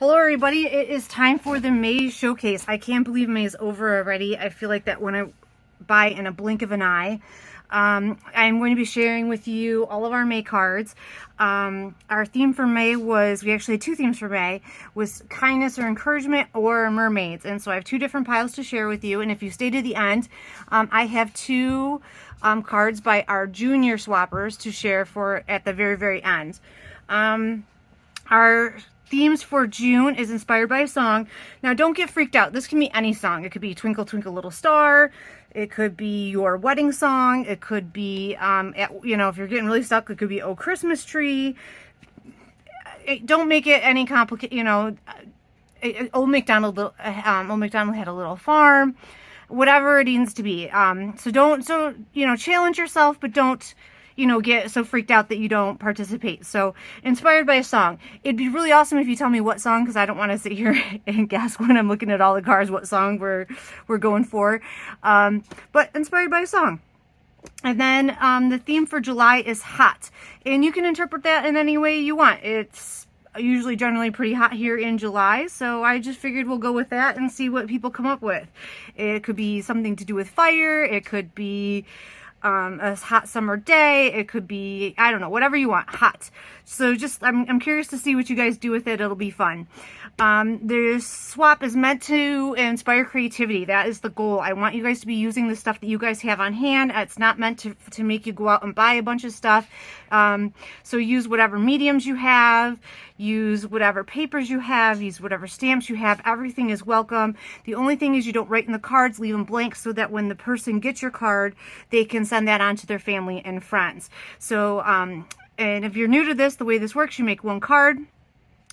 Hello everybody, it is time for the May showcase. I can't believe May is over already. I feel like that went by in a blink of an eye. I'm going to be sharing with you all of our May cards. Our theme for May was, we actually had two themes for May, was kindness or encouragement or mermaids. And so I have two different piles to share with you. And if you stay to the end, I have two cards by our junior swappers to share for at the very, very end. Our themes for June is inspired by a song. Now, don't get freaked out. This can be any song. It could be Twinkle, Twinkle, Little Star. It could be your wedding song. It could be, if you're getting really stuck, it could be Oh Christmas Tree. Don't make it any complicated, Old MacDonald had a little farm. Whatever it needs to be. Challenge yourself, but don't get so freaked out that you don't participate. So, inspired by a song. It'd be really awesome if you tell me what song, because I don't want to sit here and guess when I'm looking at all the cards what song we're going for. But inspired by a song. And then the theme for July is hot. And you can interpret that in any way you want. It's usually generally pretty hot here in July, so I just figured we'll go with that and see what people come up with. It could be something to do with fire. It could be a hot summer day. It could be, I don't know, whatever you want, hot. So just, I'm curious to see what you guys do with it. It'll be fun. This swap is meant to inspire creativity. That is the goal. I want you guys to be using the stuff that you guys have on hand. It's not meant to make you go out and buy a bunch of stuff. So use whatever mediums you have, use whatever papers you have, use whatever stamps you have. Everything is welcome. The only thing is you don't write in the cards, leave them blank so that when the person gets your card, they can send that on to their family and friends. So, and if you're new to this, the way this works, you make one card.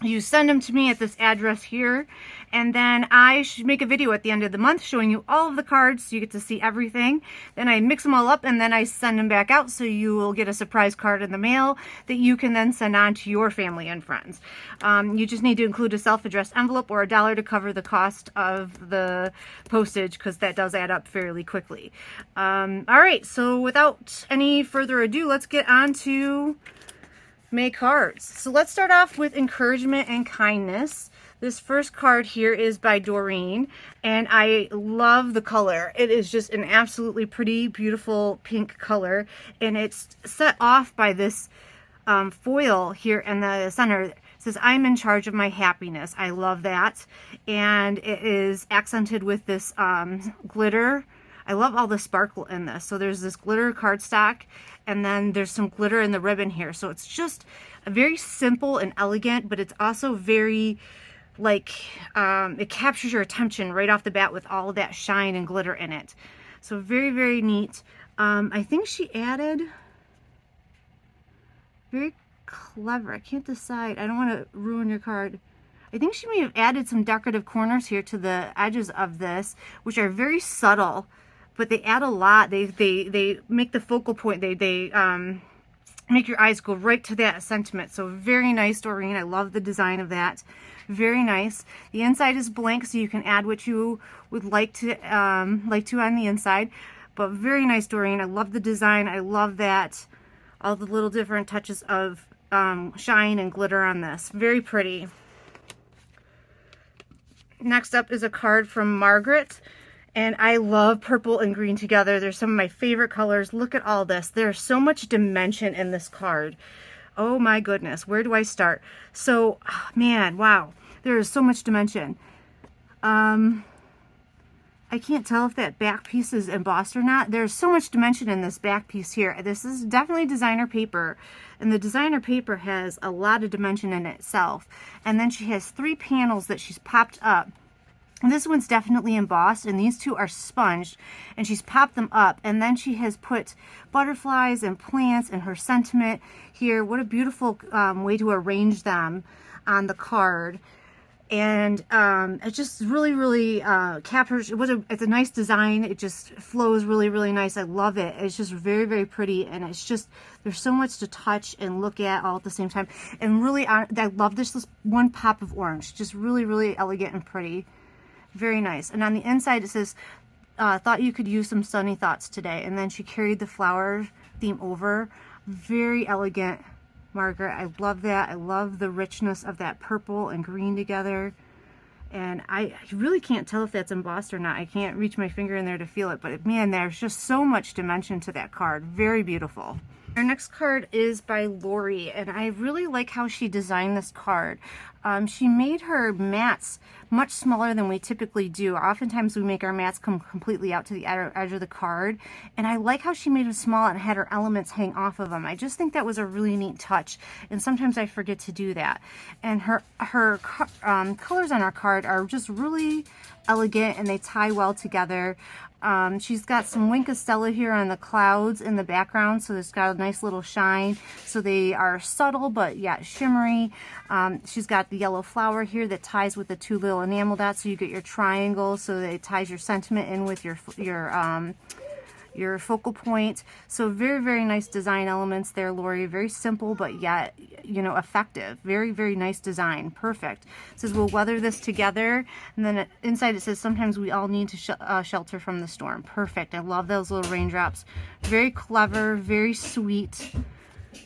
You send them to me at this address here, and then I should make a video at the end of the month showing you all of the cards so you get to see everything. Then I mix them all up and then I send them back out, so you will get a surprise card in the mail that you can then send on to your family and friends. You just need to include a self-addressed envelope or $1 to cover the cost of the postage, because that does add up fairly quickly. All right, so without any further ado, let's get on to May cards. So let's start off with encouragement and kindness. This first card here is by Doreen, and I love the color. It is just an absolutely pretty, beautiful pink color, and it's set off by this foil here in the center. It says, "I'm in charge of my happiness." I love that. And it is accented with this glitter. I love all the sparkle in this. So there's this glitter cardstock, and then there's some glitter in the ribbon here. So it's just a very simple and elegant, but it's also very, it captures your attention right off the bat with all of that shine and glitter in it. So very, very neat. I think she added, very clever. I can't decide. I don't want to ruin your card. I think she may have added some decorative corners here to the edges of this, which are very subtle, but they add a lot. They make the focal point. They make your eyes go right to that sentiment. So very nice, Doreen. I love the design of that. Very nice. The inside is blank, so you can add what you would like to on the inside. But very nice, Doreen. I love the design. I love that, all the little different touches of shine and glitter on this. Very pretty. Next up is a card from Margaret. And I love purple and green together. They're some of my favorite colors. Look at all this. There's so much dimension in this card. Oh my goodness. Where do I start? So, man, wow. There is so much dimension. I can't tell if that back piece is embossed or not. There's so much dimension in this back piece here. This is definitely designer paper. And the designer paper has a lot of dimension in itself. And then she has 3 panels that she's popped up. And this one's definitely embossed, and these two are sponged, and she's popped them up, and then she has put butterflies and plants and her sentiment here. What a beautiful way to arrange them on the card. And it just really, really captures. It's a nice design. It just flows really, really nice. I love it. It's just very, very pretty, and it's just, there's so much to touch and look at all at the same time. And really, I love this one pop of orange. Just really, really elegant and pretty. Very nice. And on the inside it says, thought you could use some sunny thoughts today. And then she carried the flower theme over. Very elegant, Margaret. I love that. I love the richness of that purple and green together. And I really can't tell if that's embossed or not. I can't reach my finger in there to feel it, but man, there's just so much dimension to that card. Very beautiful. Our next card is by Lori, and I really like how she designed this card. She made her mats much smaller than we typically do. Oftentimes we make our mats come completely out to the edge of the card, and I like how she made them small and had her elements hang off of them. I just think that was a really neat touch, and sometimes I forget to do that. And her colors on our card are just really elegant, and they tie well together. She's got some Wink of Stella here on the clouds in the background, so it's got a nice little shine. So they are subtle, but yet shimmery. She's got the yellow flower here that ties with the two little enamel dots, so you get your triangle, so that it ties your sentiment in with your focal point. So very, very nice design elements there, Lori. Very simple, but yet, you know, effective. Very, very nice design. Perfect. It says we'll weather this together. And then inside it says sometimes we all need to shelter from the storm. Perfect. I love those little raindrops. Very clever, very sweet,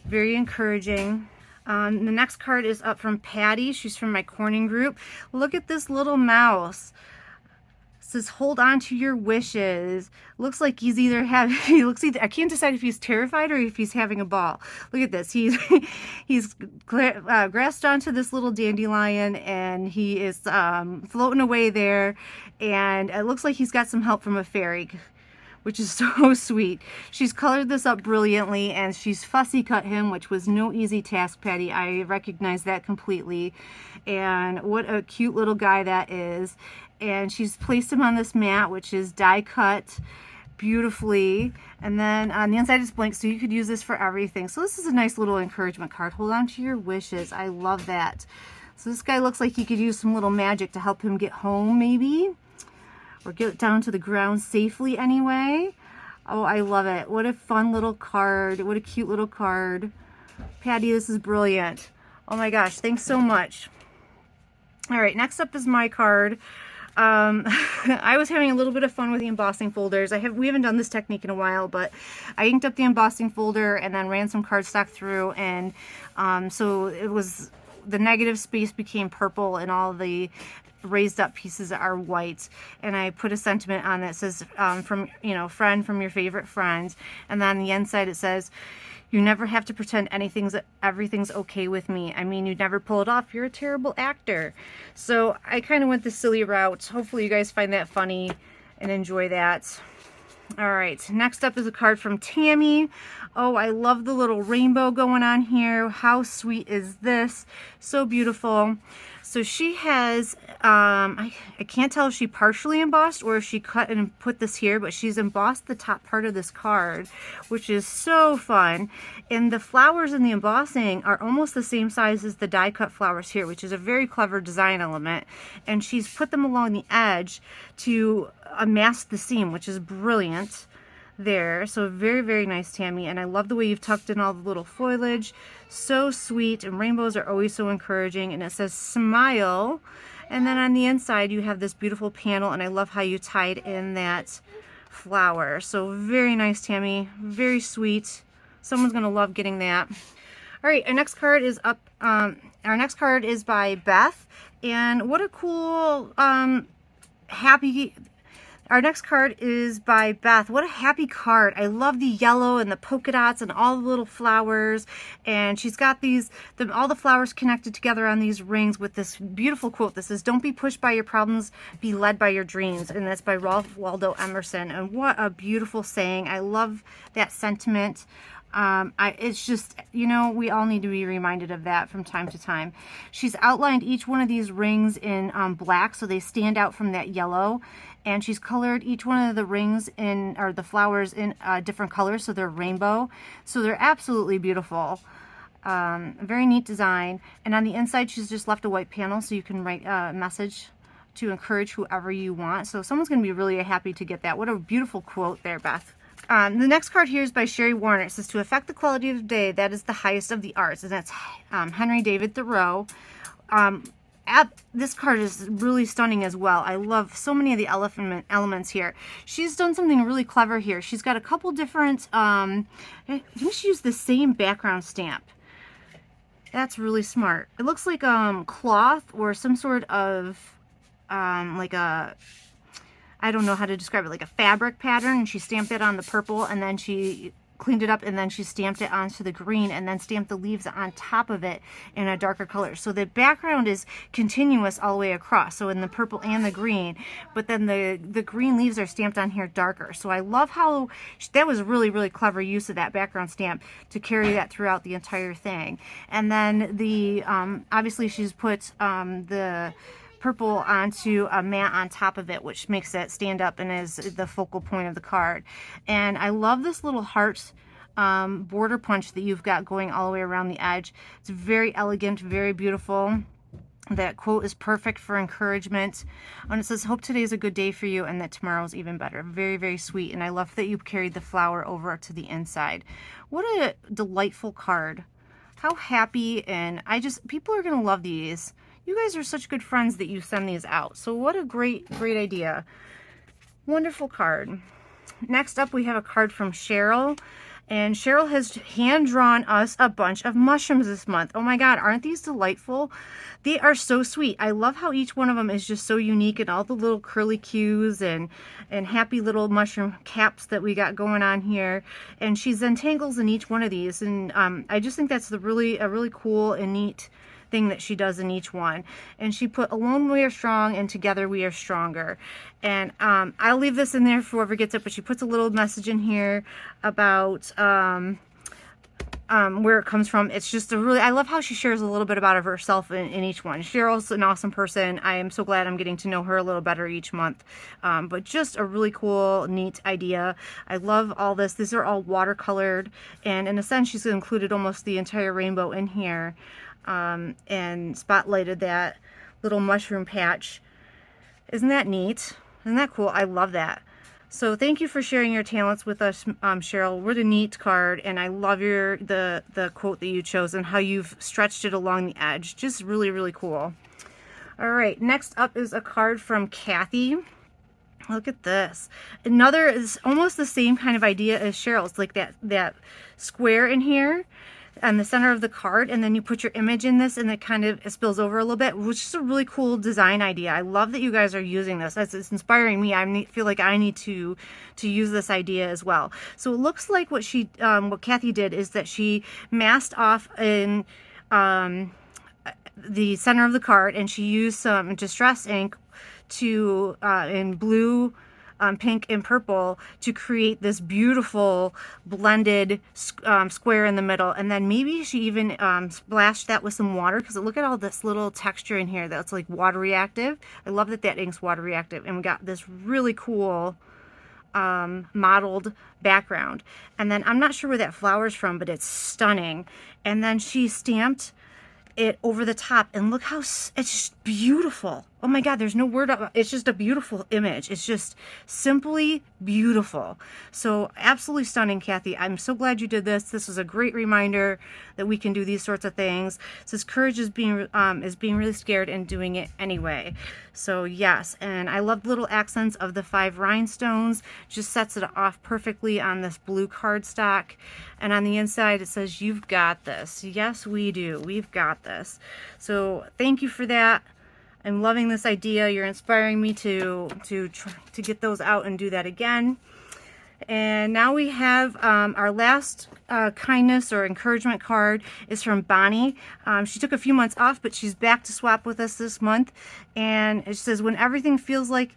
very encouraging. The next card is up from Patty. She's from my corning group. Look at this little mouse. Says hold on to your wishes. Looks like he's either I can't decide if he's terrified or if he's having a ball. Look at this. He's grasped onto this little dandelion, and he is floating away there, and it looks like he's got some help from a fairy, which is so sweet. She's colored this up brilliantly, and she's fussy cut him, which was no easy task, Patty. I recognize that completely. And what a cute little guy that is. And she's placed him on this mat, which is die cut beautifully. And then on the inside it's blank, so you could use this for everything. So this is a nice little encouragement card. Hold on to your wishes. I love that. So this guy looks like he could use some little magic to help him get home, maybe, or get down to the ground safely anyway. Oh, I love it. What a fun little card. What a cute little card. Patty, this is brilliant. Oh my gosh, thanks so much. All right, next up is my card. I was having a little bit of fun with the embossing folders. We haven't done this technique in a while, but I inked up the embossing folder and then ran some cardstock through, and so it was, the negative space became purple and all the raised up pieces are white, and I put a sentiment on that says from, you know, friend from your favorite friend, and then on the inside it says, you never have to pretend everything's okay with me. I mean, you never pull it off. You're a terrible actor. So I kind of went the silly route. Hopefully you guys find that funny and enjoy that. All right, next up is a card from Tammy. Oh, I love the little rainbow going on here. How sweet is this? So beautiful. So she has, I can't tell if she partially embossed or if she cut and put this here, but she's embossed the top part of this card, which is so fun. And the flowers in the embossing are almost the same size as the die cut flowers here, which is a very clever design element. And she's put them along the edge to mask the seam, which is brilliant there. So very, very nice, Tammy. And I love the way you've tucked in all the little foliage. So sweet, and rainbows are always so encouraging. And it says smile, and then on the inside you have this beautiful panel, and I love how you tied in that flower. So very nice, Tammy. Very sweet. Someone's gonna love getting that. All right, our next card is up. Our next card is by Beth, and what a cool Our next card is by Beth. What a happy card. I love the yellow and the polka dots and all the little flowers. And she's got all the flowers connected together on these rings with this beautiful quote that says, don't be pushed by your problems, be led by your dreams. And that's by Ralph Waldo Emerson. And what a beautiful saying. I love that sentiment. It's just, you know, we all need to be reminded of that from time to time. She's outlined each one of these rings in black, so they stand out from that yellow. And she's colored each one of the rings or the flowers in different colors, so they're rainbow. So they're absolutely beautiful. Very neat design. And on the inside, she's just left a white panel, so you can write a message to encourage whoever you want. So someone's going to be really happy to get that. What a beautiful quote there, Beth. The next card here is by Sherry Warner. It says, to affect the quality of the day, that is the highest of the arts. And that's Henry David Thoreau. This card is really stunning as well. I love so many of the elements here. She's done something really clever here. She's got a couple different, I think she used the same background stamp. That's really smart. It looks like cloth or some sort of like a, I don't know how to describe it, like a fabric pattern, and she stamped it on the purple, and then she cleaned it up, and then she stamped it onto the green, and then stamped the leaves on top of it in a darker color. So the background is continuous all the way across, so in the purple and the green, but then the green leaves are stamped on here darker. So I love how that was really, really clever use of that background stamp to carry that throughout the entire thing. And then the obviously she's put the purple onto a mat on top of it, which makes it stand up and is the focal point of the card. And I love this little heart border punch that you've got going all the way around the edge. It's very elegant, very beautiful. That quote is perfect for encouragement. And it says, hope today is a good day for you and that tomorrow is even better. Very, very sweet. And I love that you carried the flower over to the inside. What a delightful card. How happy, and people are going to love these. You guys are such good friends that you send these out. So what a great, great idea. Wonderful card. Next up, we have a card from Cheryl. And Cheryl has hand-drawn us a bunch of mushrooms this month. Oh my God, aren't these delightful? They are so sweet. I love how each one of them is just so unique, and all the little curly cues and happy little mushroom caps that we got going on here. And she's entangles in each one of these. And I just think that's a really cool and neat thing that she does in each one. And she put alone we are strong and together we are stronger. And I'll leave this in there for whoever gets it, but she puts a little message in here about where it comes from. It's just I love how she shares a little bit about herself in each one. Cheryl's an awesome person. I am so glad I'm getting to know her a little better each month. But just a really cool, neat idea. I love all this. These are all watercolored, and in a sense she's included almost the entire rainbow in here. And spotlighted that little mushroom patch. Isn't that neat? Isn't that cool? I love that. So thank you for sharing your talents with us, Cheryl. What a neat card, and I love the quote that you chose and how you've stretched it along the edge. Just really, really cool. All right, next up is a card from Kathy. Look at this. Another is almost the same kind of idea as Cheryl's, like that square in here on the center of the card, and then you put your image in this, and it kind of spills over a little bit, which is a really cool design idea. I love that you guys are using this. It's inspiring me. I feel like I need to use this idea as well. So it looks like what Kathy did is that she masked off in the center of the card, and she used some distress ink to in blue, pink, and purple to create this beautiful blended square in the middle. And then maybe she even splashed that with some water, because look at all this little texture in here that's like water reactive. I love that ink's water reactive, and we got this really cool modeled background. And then I'm not sure where that flower's from, but it's stunning. And then she stamped it over the top, and look how it's just beautiful. Oh my God, there's no word. It's just a beautiful image. It's just simply beautiful. So absolutely stunning, Kathy. I'm so glad you did this. This is a great reminder that we can do these sorts of things. It says courage is being really scared and doing it anyway. So yes, and I love the little accents of the 5 rhinestones. Just sets it off perfectly on this blue cardstock. And on the inside it says, "You've got this." Yes, we do. We've got this. So thank you for that. I'm loving this idea. You're inspiring me to get those out and do that again. And now we have our last kindness or encouragement card is from Bonnie. She took a few months off, but she's back to swap with us this month. And it says, when everything feels like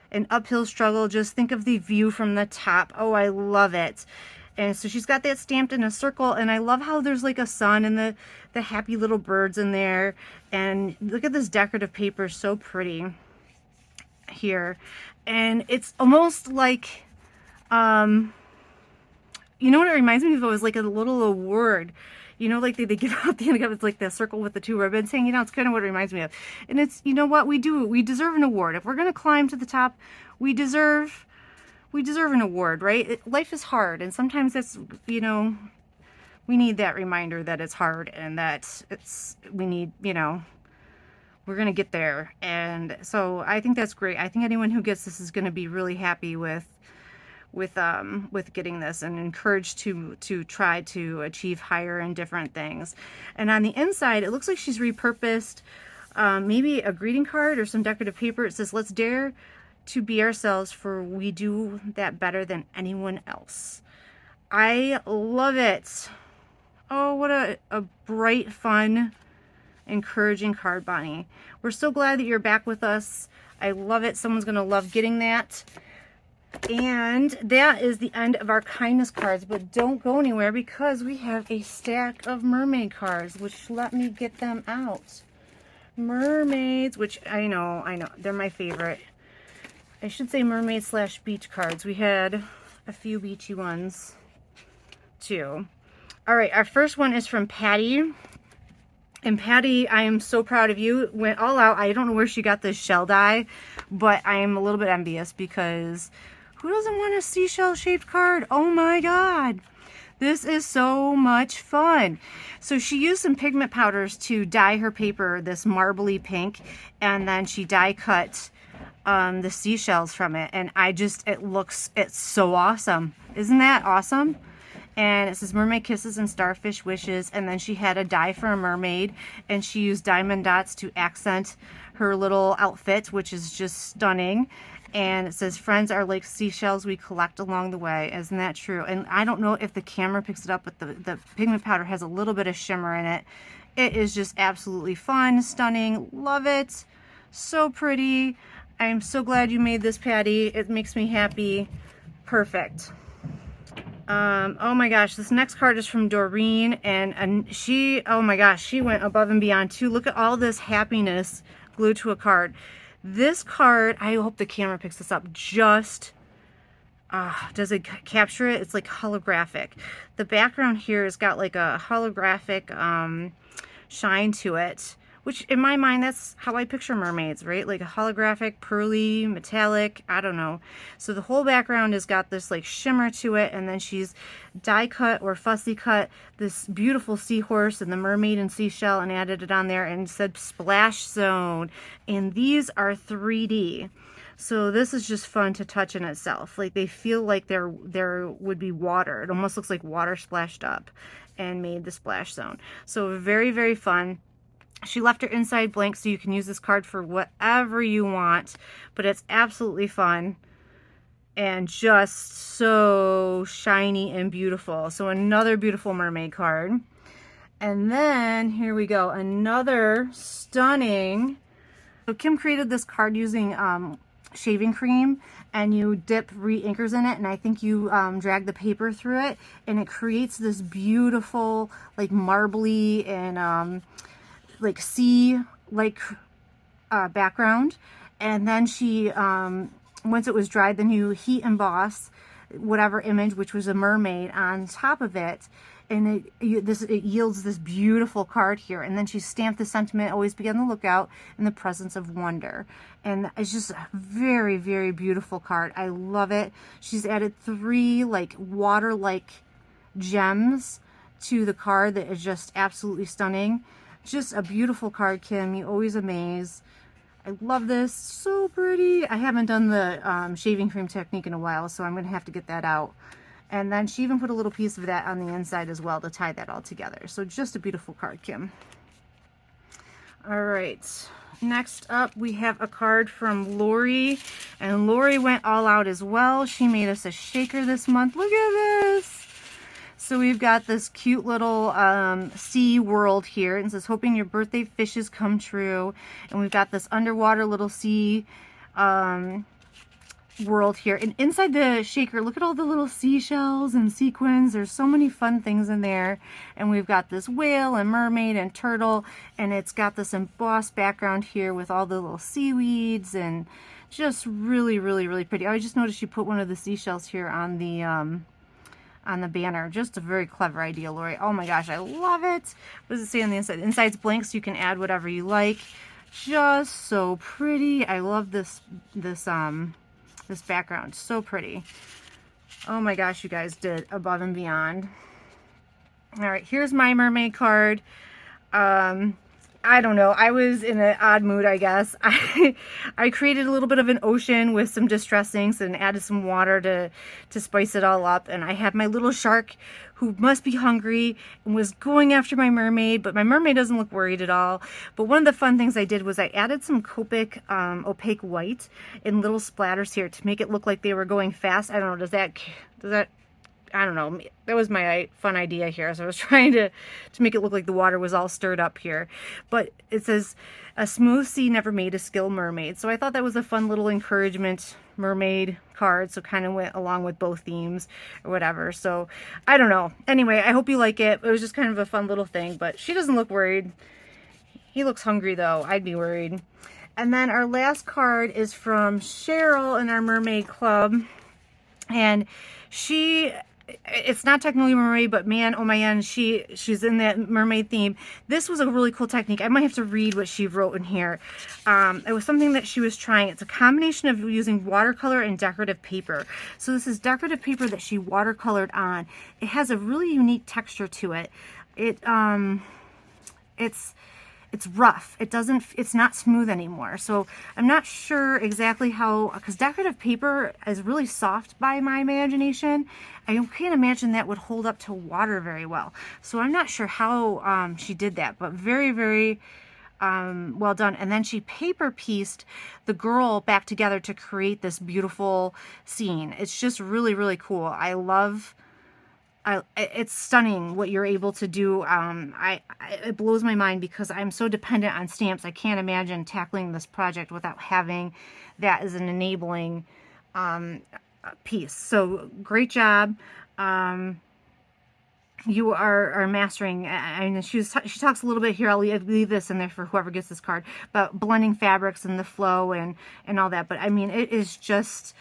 an uphill struggle, just think of the view from the top. Oh, I love it. And so she's got that stamped in a circle, and I love how there's like a sun and the happy little birds in there. And look at this decorative paper, so pretty here. And it's almost like, you know what it reminds me of? It was like a little award. You know, like they give out the end of it, it's like the circle with the 2 ribbons hanging out. It's kind of what it reminds me of. And it's, you know what, we deserve an award. If we're going to climb to the top, we deserve an award, right? Life is hard, and sometimes it's, you know, we need that reminder that it's hard, and that we need, you know, we're going to get there. And so I think that's great. I think anyone who gets this is going to be really happy with with getting this, and encouraged to try to achieve higher in different things. And on the inside, it looks like she's repurposed maybe a greeting card or some decorative paper. It says, "Let's dare to be ourselves, for we do that better than anyone else." I love it. Oh, what a bright, fun, encouraging card, Bonnie. We're so glad that you're back with us. I love it. Someone's going to love getting that. And that is the end of our kindness cards, but don't go anywhere because we have a stack of mermaid cards, which let me get them out. Mermaids, which I know, they're my favorite. I should say mermaid / beach cards. We had a few beachy ones too. All right, our first one is from Patty. And Patty, I am so proud of you. Went all out. I don't know where she got this shell die, but I am a little bit envious because who doesn't want a seashell shaped card? Oh my God. This is so much fun. So she used some pigment powders to dye her paper this marbly pink, and then she die cut the seashells from it. And it's so awesome. Isn't that awesome? And it says mermaid kisses and starfish wishes. And then she had a die for a mermaid, and she used diamond dots to accent her little outfit, which is just stunning. And it says, friends are like seashells we collect along the way. Isn't that true? And I don't know if the camera picks it up, but the pigment powder has a little bit of shimmer in it. It is just absolutely fun, stunning. Love it. So pretty. I am so glad you made this, Patty. It makes me happy. Perfect. Oh my gosh, this next card is from Doreen, and she, oh my gosh, she went above and beyond too. Look at all this happiness glued to a card. This card, I hope the camera picks this up, just, does it capture it? It's like holographic. The background here has got like a holographic shine to it, which in my mind, that's how I picture mermaids, right? Like a holographic, pearly, metallic, I don't know. So the whole background has got this like shimmer to it, and then she's die cut or fussy cut this beautiful seahorse and the mermaid and seashell and added it on there and said splash zone. And these are 3D. So this is just fun to touch in itself. Like they feel like there would be water. It almost looks like water splashed up and made the splash zone. So very, very fun. She left her inside blank, so you can use this card for whatever you want, but it's absolutely fun and just so shiny and beautiful. So another beautiful mermaid card. And then here we go, another stunning. So Kim created this card using shaving cream, and you dip re-inkers in it, and I think you drag the paper through it, and it creates this beautiful like marbly and like sea like background. And then she once it was dried, then you heat emboss whatever image, which was a mermaid, on top of it, and it yields this beautiful card here. And then she stamped the sentiment, always be on the lookout in the presence of wonder. And it's just a very, very beautiful card. I love it. She's added 3 like water like gems to the card that is just absolutely stunning. Just a beautiful card, Kim. You always amaze. I love this. So pretty. I haven't done the shaving cream technique in a while, so I'm going to have to get that out. And then she even put a little piece of that on the inside as well to tie that all together. So just a beautiful card, Kim. All right. Next up, we have a card from Lori. And Lori went all out as well. She made us a shaker this month. Look at this. So we've got this cute little sea world here. And it says, hoping your birthday fishes come true. And we've got this underwater little sea world here. And inside the shaker, look at all the little seashells and sequins. There's so many fun things in there. And we've got this whale and mermaid and turtle. And it's got this embossed background here with all the little seaweeds. And just really, really, really pretty. I just noticed you put one of the seashells here on the banner. Just a very clever idea, Lori. Oh my gosh, I love it. What does it say on the inside? The inside's blank, so you can add whatever you like. Just so pretty. I love this background. So pretty. Oh my gosh, you guys did above and beyond. All right, here's my mermaid card. I don't know. I was in an odd mood, I guess. I created a little bit of an ocean with some distress inks and added some water to spice it all up. And I had my little shark who must be hungry and was going after my mermaid, but my mermaid doesn't look worried at all. But one of the fun things I did was I added some Copic opaque white in little splatters here to make it look like they were going fast. I don't know, does that I don't know, that was my fun idea here. So I was trying to make it look like the water was all stirred up here. But it says, a smooth sea never made a skilled mermaid. So I thought that was a fun little encouragement mermaid card. So kind of went along with both themes or whatever. So I don't know. Anyway, I hope you like it. It was just kind of a fun little thing. But she doesn't look worried. He looks hungry though. I'd be worried. And then our last card is from Cheryl in our Mermaid Club. And it's not technically mermaid, but man, oh my end, she's in that mermaid theme. This was a really cool technique. I might have to read what she wrote in here. It was something that she was trying. It's a combination of using watercolor and decorative paper. So this is decorative paper that she watercolored on. It has a really unique texture to it. It's rough. It's not smooth anymore. So I'm not sure exactly how, because decorative paper is really soft by my imagination. I can't imagine that would hold up to water very well. So I'm not sure how she did that, but very, very well done. And then she paper pieced the girl back together to create this beautiful scene. It's just really, really cool. It's stunning what you're able to do. It blows my mind because I'm so dependent on stamps. I can't imagine tackling this project without having that as an enabling piece. So great job. You are mastering. I mean, she talks a little bit here. I'll leave this in there for whoever gets this card about blending fabrics and the flow and all that. But I mean, it is just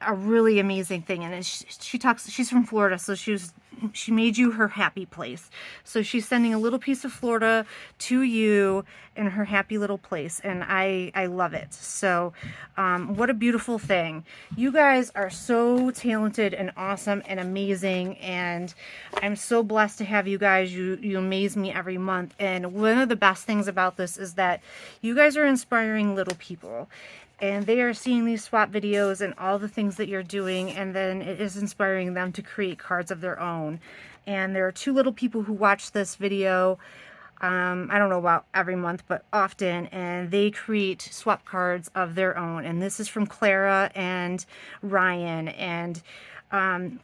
a really amazing thing. And she's from Florida, so she made you her happy place. So she's sending a little piece of Florida to you in her happy little place, and I love it. So what a beautiful thing. You guys are so talented and awesome and amazing, and I'm so blessed to have you guys. You amaze me every month. And one of the best things about this is that you guys are inspiring little people, and they are seeing these swap videos and all the things that you're doing, and then it is inspiring them to create cards of their own. And there are 2 little people who watch this video, I don't know about every month, but often, and they create swap cards of their own. And this is from Clara and Ryan. And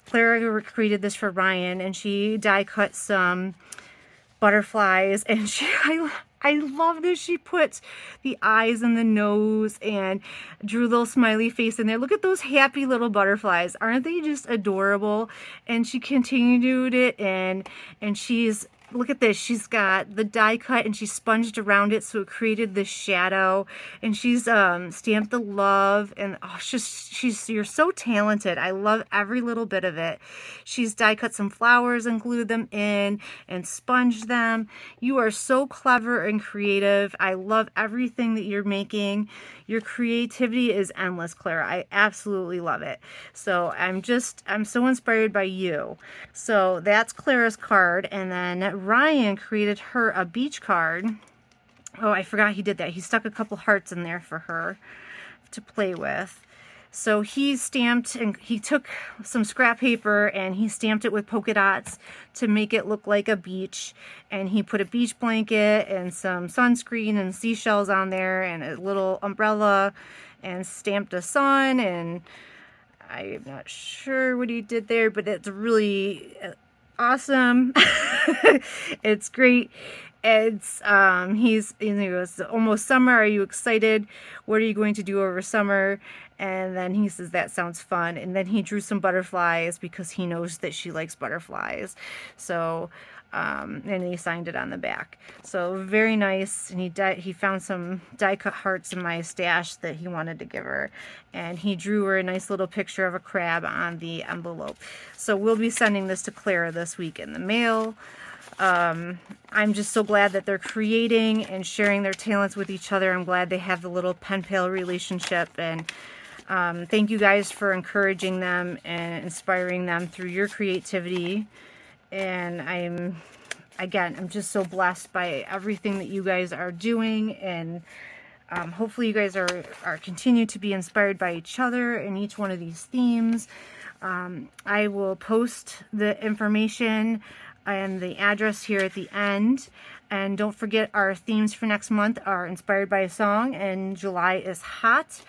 Clara created this for Ryan, and she die cut some butterflies, and I love this. She put the eyes and the nose and drew a little smiley face in there. Look at those happy little butterflies. Aren't they just adorable? And she continued it, and look at this. She's got the die cut and she sponged around it so it created this shadow. And she's stamped the love. And oh, you're so talented. I love every little bit of it. She's die cut some flowers and glued them in and sponged them. You are so clever and creative. I love everything that you're making. Your creativity is endless, Clara. I absolutely love it. So I'm so inspired by you. So that's Clara's card. And then Ryan created her a beach card. Oh, I forgot he did that. He stuck a couple hearts in there for her to play with. So he stamped, and he took some scrap paper and he stamped it with polka dots to make it look like a beach. And he put a beach blanket and some sunscreen and seashells on there and a little umbrella and stamped a sun. And I'm not sure what he did there, but it's really awesome. It's great. It's he goes, almost summer, are you excited? What are you going to do over summer? And then he says, that sounds fun. And then he drew some butterflies because he knows that she likes butterflies. So and he signed it on the back. So very nice. And he found some die cut hearts in my stash that he wanted to give her, and he drew her a nice little picture of a crab on the envelope. So we'll be sending this to Clara this week in the mail. I'm just so glad that they're creating and sharing their talents with each other. I'm glad they have the little pen pal relationship, and thank you guys for encouraging them and inspiring them through your creativity. And again, I'm just so blessed by everything that you guys are doing, and hopefully you guys are continue to be inspired by each other in each one of these themes. I will post the information and the address here at the end. And don't forget, our themes for next month are Inspired by a Song and July is Hot.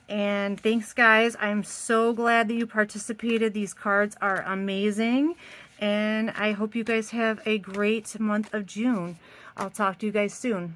And thanks, guys. I'm so glad that you participated. These cards are amazing. And I hope you guys have a great month of June. I'll talk to you guys soon.